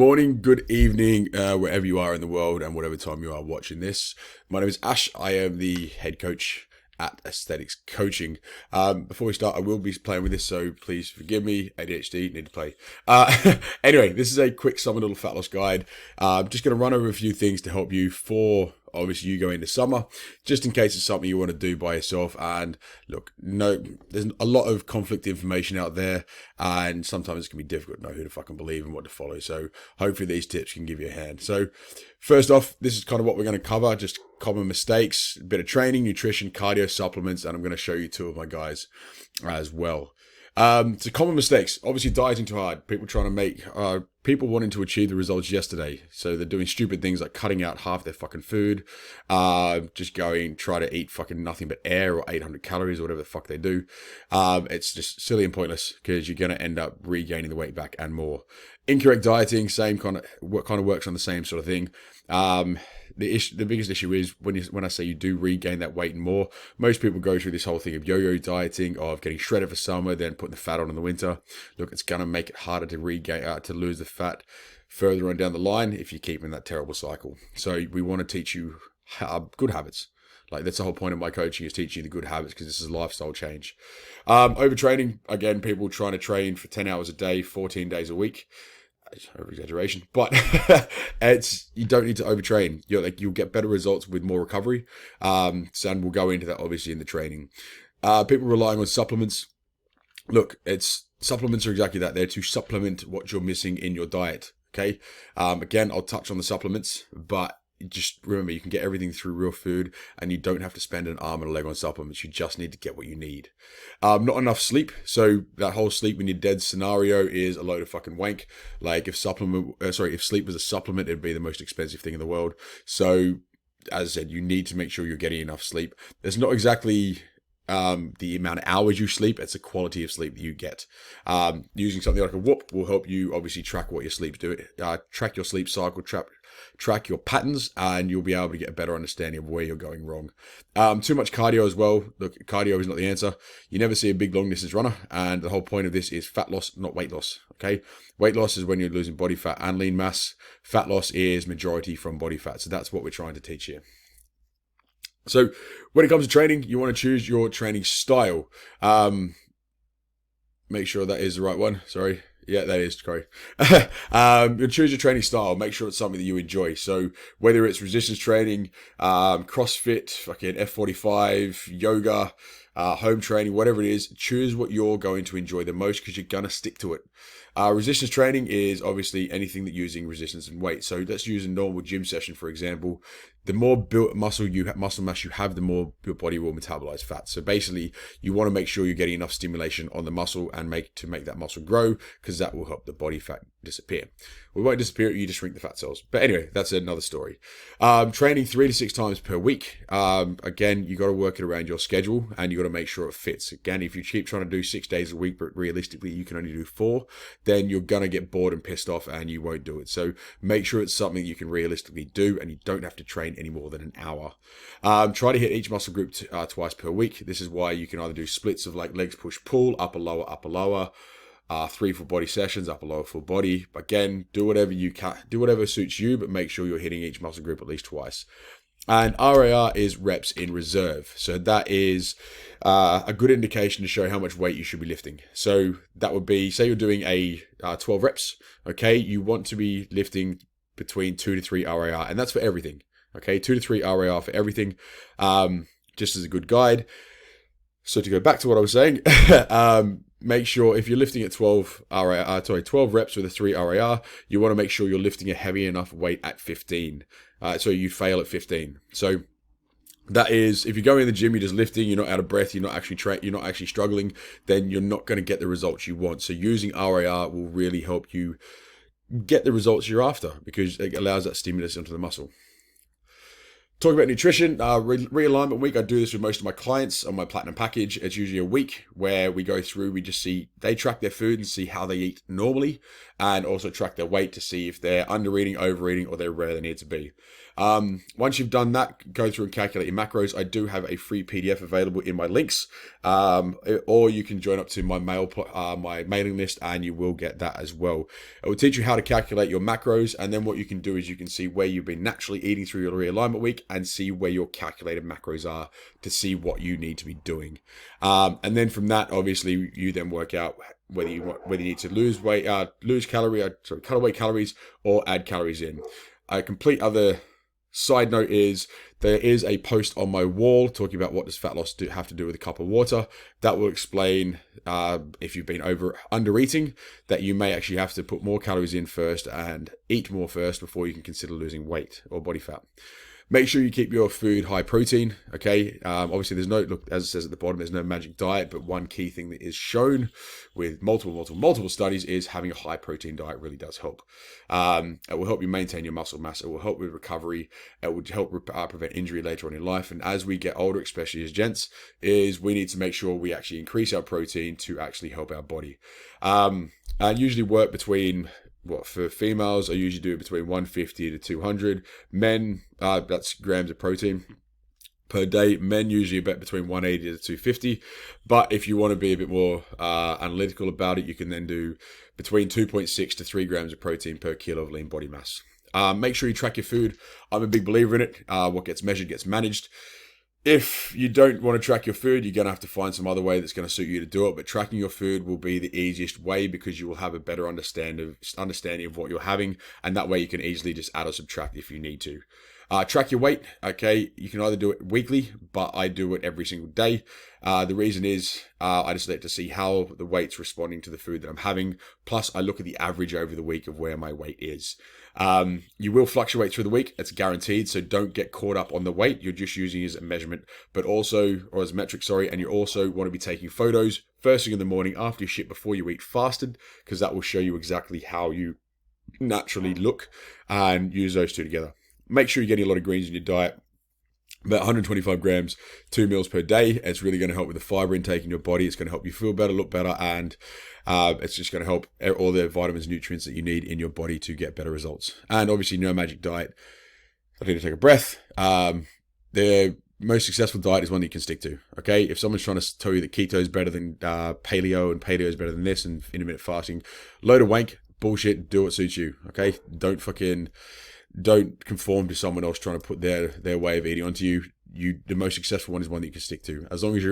morning, good evening, wherever you are in the world and whatever time you are watching this. My name is Ash. I am the head coach at Aesthetics Coaching. Before we start, I will be playing with this, so please forgive me. ADHD, need to play. Anyway, this is a quick summer little fat loss guide. Just going to run over a few things to help you for obviously you go into summer, just in case it's something you want to do by yourself. And look, no, there's a lot of conflict information out there, and sometimes it can be difficult to know who to fucking believe and what to follow. So hopefully these tips can give you a hand. So first off, this is kind of what we're going to cover, just common mistakes, a bit of training, nutrition, cardio, supplements, and I'm going to show you two of my guys as well. So common mistakes, obviously dieting too hard, people wanting to achieve the results yesterday. So they're doing stupid things like cutting out half their fucking food, just try to eat fucking nothing but air or 800 calories or whatever the fuck they do. It's just silly and pointless because you're going to end up regaining the weight back and more. Incorrect dieting, same kind of works on the same sort of thing. The biggest issue is when I say you do regain that weight and more, most people go through this whole thing of yo-yo dieting, of getting shredded for summer, then putting the fat on in the winter. Look, it's going to make it harder to to lose the fat further on down the line if you keep in that terrible cycle. So we want to teach you good habits. Like, that's the whole point of my coaching, is teaching you the good habits, because this is a lifestyle change. Overtraining, again, people trying to train for 10 hours a day, 14 days a week. Over exaggeration, but you don't need to overtrain. You'll get better results with more recovery. And we'll go into that obviously in the training. People relying on supplements. Look, supplements are exactly that. They're to supplement what you're missing in your diet. Okay. Again, I'll touch on the supplements, but just remember, you can get everything through real food, and you don't have to spend an arm and a leg on supplements. You just need to get what you need. Not enough sleep. So that whole sleep when you're dead scenario is a load of fucking wank. Like, if sleep was a supplement, it'd be the most expensive thing in the world. So as I said, you need to make sure you're getting enough sleep. There's not exactly the amount of hours you sleep, it's the quality of sleep that you get. Using something like a Whoop will help you obviously track what your sleep's doing, track your sleep cycle, track your patterns, and you'll be able to get a better understanding of where you're going wrong. Too much cardio as well. Look, cardio is not the answer. You never see a big long distance runner, and the whole point of this is fat loss, not weight loss. Okay, weight loss is when you're losing body fat and lean mass. Fat loss is majority from body fat. So that's what we're trying to teach here. So when it comes to training, you want to choose your training style. Make sure that is the right one. Sorry. Yeah, that is correct. You choose your training style. Make sure it's something that you enjoy. So whether it's resistance training, CrossFit, fucking F45, yoga, home training, whatever it is, choose what you're going to enjoy the most, because you're going to stick to it. Resistance training is obviously anything that using resistance and weight. So let's use a normal gym session, for example. The more built muscle mass you have, the more your body will metabolize fat. So basically, you want to make sure you're getting enough stimulation on the muscle and make that muscle grow, because that will help the body fat disappear. Well, it won't disappear, you just shrink the fat cells. But anyway, that's another story. Training 3 to 6 times per week. Again, you got to work it around your schedule, and you got to make sure it fits. Again, if you keep trying to do 6 days a week, but realistically you can only do 4, then you're going to get bored and pissed off, and you won't do it. So make sure it's something you can realistically do, and you don't have to train any more than an hour. Try to hit each muscle group twice per week. This is why you can either do splits of like legs, push, pull, upper, lower, 3 full body sessions, upper, lower, full body. Again, do whatever you can, do whatever suits you, but make sure you're hitting each muscle group at least twice. And RAR is reps in reserve. So that is a good indication to show how much weight you should be lifting. So that would be, say you're doing a 12 reps, okay? You want to be lifting between 2 to 3 RAR, and that's for everything, okay? 2 to 3 RAR for everything, just as a good guide. So to go back to what I was saying, make sure if you're lifting at 12 reps with a 3 RAR, you want to make sure you're lifting a heavy enough weight at 15. So you fail at 15. So that is, if you go in the gym, you're just lifting, you're not out of breath, you're not actually struggling, then you're not going to get the results you want. So using RAR will really help you get the results you're after, because it allows that stimulus into the muscle. Talk about nutrition, realignment week. I do this with most of my clients on my platinum package. It's usually a week where we go through, we just see, they track their food and see how they eat normally, and also track their weight to see if they're under eating, overeating, or they're where they need to be. Once you've done that, go through and calculate your macros. I do have a free PDF available in my links, or you can join up to my my mailing list, and you will get that as well. It will teach you how to calculate your macros, and then what you can do is you can see where you've been naturally eating through your realignment week and see where your calculated macros are to see what you need to be doing. And then from that, obviously, you then work out whether you need to lose weight, cut away calories, or add calories in. A complete other side note is there is a post on my wall talking about what does fat loss have to do with a cup of water. That will explain if you've been under eating, that you may actually have to put more calories in first and eat more first before you can consider losing weight or body fat. Make sure you keep your food high protein, okay? Obviously, there's no, look, as it says at the bottom, there's no magic diet, but one key thing that is shown with multiple studies is having a high protein diet really does help. It will help you maintain your muscle mass. It will help with recovery. It would help prevent injury later on in life. And as we get older, especially as gents, is we need to make sure we actually increase our protein to actually help our body. And usually work between... for females, I usually do between 150 to 200. Men, that's grams of protein per day. Men usually about between 180 to 250. But if you want to be a bit more analytical about it, you can then do between 2.6 to 3 grams of protein per kilo of lean body mass. Make sure you track your food. I'm a big believer in it. What gets measured gets managed. If you don't want to track your food, you're going to have to find some other way that's going to suit you to do it. But tracking your food will be the easiest way because you will have a better understanding of what you're having. And that way you can easily just add or subtract if you need to. Track your weight. Okay, you can either do it weekly, but I do it every single day. The reason is I just like to see how the weight's responding to the food that I'm having. Plus, I look at the average over the week of where my weight is. You will fluctuate through the week. It's guaranteed. So don't get caught up on the weight. You're just using it as a measurement, or as a metric, and you also want to be taking photos first thing in the morning after you shit before you eat fasted, because that will show you exactly how you naturally look, and use those two together. Make sure you're getting a lot of greens in your diet. About 125 grams, 2 meals per day. It's really going to help with the fiber intake in your body. It's going to help you feel better, look better, and it's just going to help all the vitamins, nutrients that you need in your body to get better results. And obviously, no magic diet. I need to take a breath. The most successful diet is one that you can stick to. Okay, if someone's trying to tell you that keto is better than paleo and paleo is better than this and intermittent fasting, load of wank, bullshit. Do what suits you. Okay, don't conform to someone else trying to put their way of eating onto you. The most successful one is one that you can stick to. As long as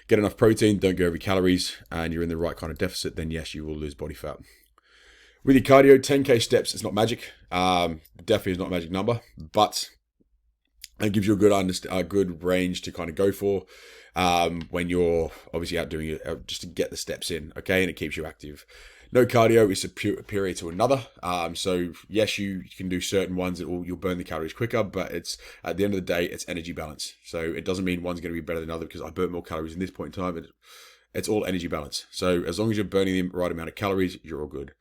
get enough protein, don't go over calories, and you're in the right kind of deficit, then yes, you will lose body fat. With your cardio, 10K steps, it's not magic. Definitely is not a magic number, but it gives you a good range to kind of go for when you're obviously out doing it, just to get the steps in, okay? And it keeps you active. No cardio is superior to another. So yes, you can do certain ones that you'll burn the calories quicker, but it's at the end of the day, it's energy balance. So it doesn't mean one's going to be better than the other because I burn more calories in this point in time. It's all energy balance. So as long as you're burning the right amount of calories, you're all good.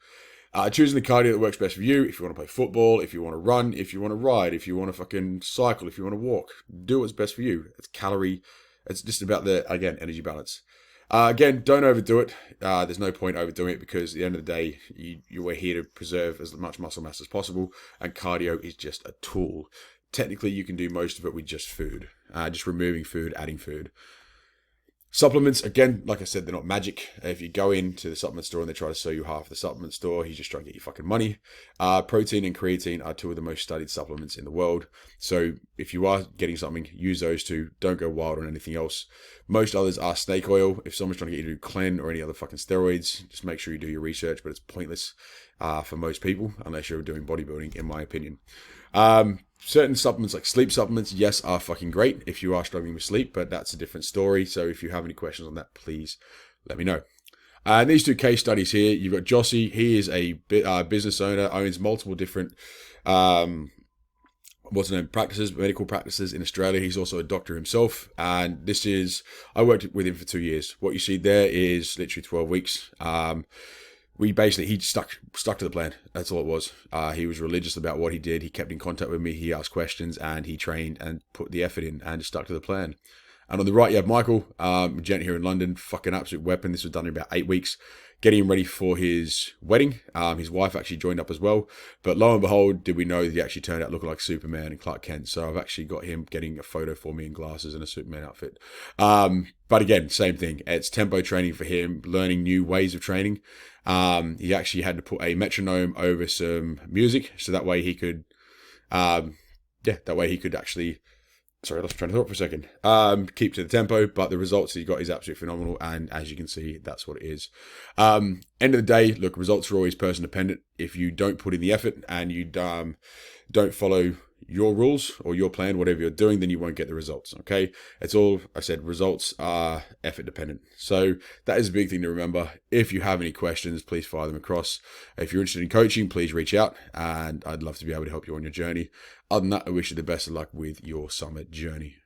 Choosing the cardio that works best for you. If you want to play football, if you want to run, if you want to ride, if you want to fucking cycle, if you want to walk, do what's best for you. It's just about energy balance. Again, don't overdo it. There's no point overdoing it because at the end of the day, you are here to preserve as much muscle mass as possible, and cardio is just a tool. Technically, you can do most of it with just food, just removing food, adding food. Supplements, again, like I said, they're not magic. If you go into the supplement store and they try to sell you half the supplement store, he's just trying to get your fucking money. Protein and creatine are two of the most studied supplements in the world. So if you are getting something, use those two. Don't go wild on anything else. Most others are snake oil. If someone's trying to get you to do Clen or any other fucking steroids, just make sure you do your research, but it's pointless for most people, unless you're doing bodybuilding, in my opinion. Certain supplements like sleep supplements, yes, are fucking great if you are struggling with sleep, but that's a different story. So if you have any questions on that, please let me know. And these two case studies here, you've got Jossie. He is a business owner, owns multiple different medical practices in Australia. He's also a doctor himself. And I worked with him for 2 years. What you see there is literally 12 weeks. he stuck to the plan. That's all it was. He was religious about what he did. He kept in contact with me. He asked questions and he trained and put the effort in and stuck to the plan. And on the right, you have Michael, gent here in London, fucking absolute weapon. This was done in about 8 weeks, getting him ready for his wedding. His wife actually joined up as well. But lo and behold, did we know that he actually turned out looking like Superman and Clark Kent. So I've actually got him getting a photo for me in glasses and a Superman outfit. But again, same thing. It's tempo training for him, learning new ways of training. He actually had to put a metronome over some music. So that way he could, actually... Sorry, I lost train of thought for a second. Keep to the tempo, but the results he got is absolutely phenomenal. And as you can see, that's what it is. End of the day, look, results are always person dependent. If you don't put in the effort and you don't follow your rules or your plan, whatever you're doing, then you won't get the results. Okay. It's all I said. Results are effort dependent. So that is a big thing to remember. If you have any questions, please fire them across. If you're interested in coaching, please reach out and I'd love to be able to help you on your journey. Other than that, I wish you the best of luck with your summit journey.